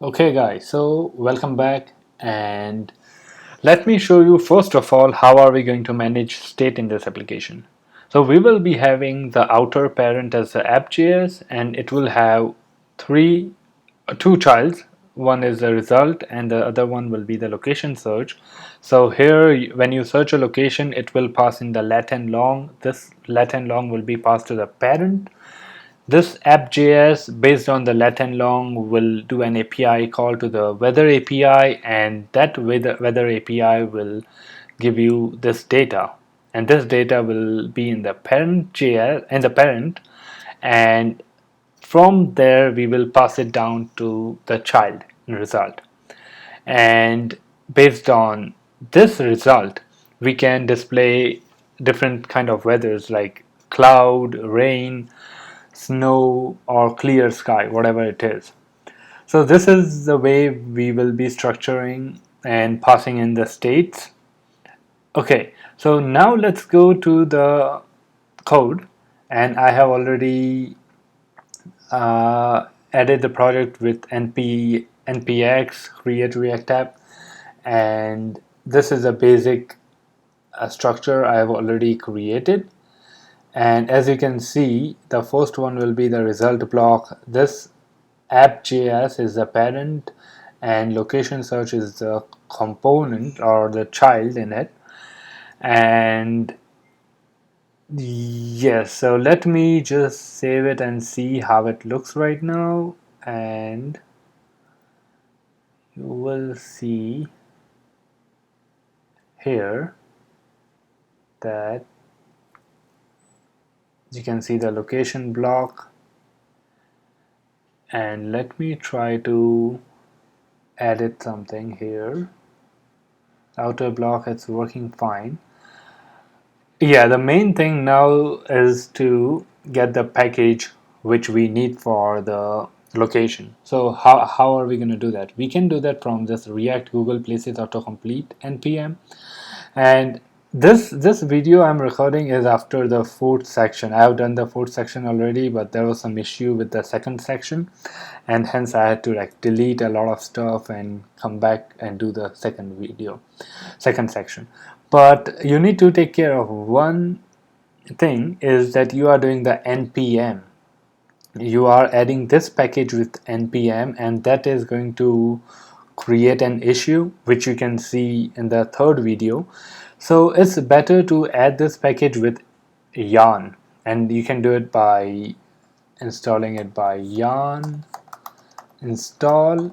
Okay guys, so welcome back, and let me show you first of all how are we going to manage state in this application. So we will be having the outer parent as the app.js, and it will have two childs. One is the result and the other one will be the location search. So here when you search a location, it will pass in the lat and long. This lat and long will be passed to the parent. This app.js based on the lat and long will do an API call to the weather API, and that weather API will give you this data, and this data will be in the parent, and from there we will pass it down to the child in result. And based on this result, we can display different kind of weathers like cloud, rain, snow, or clear sky, whatever it is. So this is the way we will be structuring and passing in the states. Okay, so now let's go to the code, and I have already added the project with npx create react app, and this is a basic structure I have already created. And as you can see, the first one will be the result block. This app.js is the parent and location search is the component or the child in it. And yes, so let me just save it and see how it looks right now, and you will see here that you can see the location block. And let me try to edit something here. Outer block, it's working fine. Yeah, the main thing now is to get the package which we need for the location. So how are we going to do that? We can do that from this React Google Places Autocomplete npm. And this video I'm recording is after the fourth section. I have done the fourth section already, but there was some issue with the second section, and hence I had to like delete a lot of stuff and come back and do the second section. But you need to take care of one thing, is that you are doing the npm. You are adding this package with npm, and that is going to create an issue which you can see in the third video. So it's better to add this package with yarn, and you can do it by installing it by yarn install.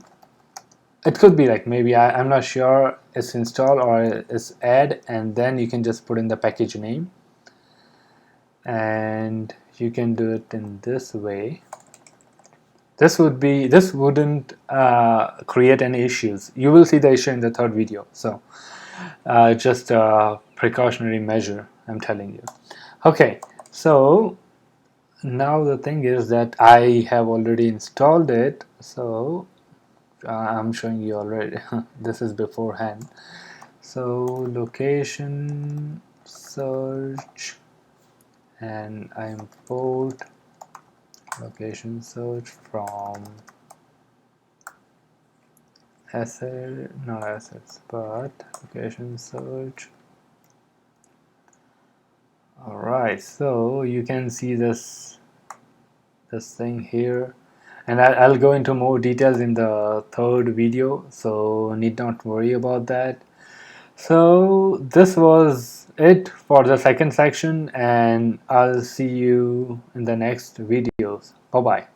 It could be like, maybe I'm not sure, it's install or it's add, and then you can just put in the package name, and you can do it in this way. This wouldn't create any issues. You will see the issue in the third video. So just a precautionary measure, I'm telling you. Okay, so now the thing is that I have already installed it, so I'm showing you already. This is beforehand. So location search, and I import location search from not assets, but location search. Alright, so you can see this thing here, and I'll go into more details in the third video, so need not worry about that. So this was it for the second section, and I'll see you in the next videos. Bye bye.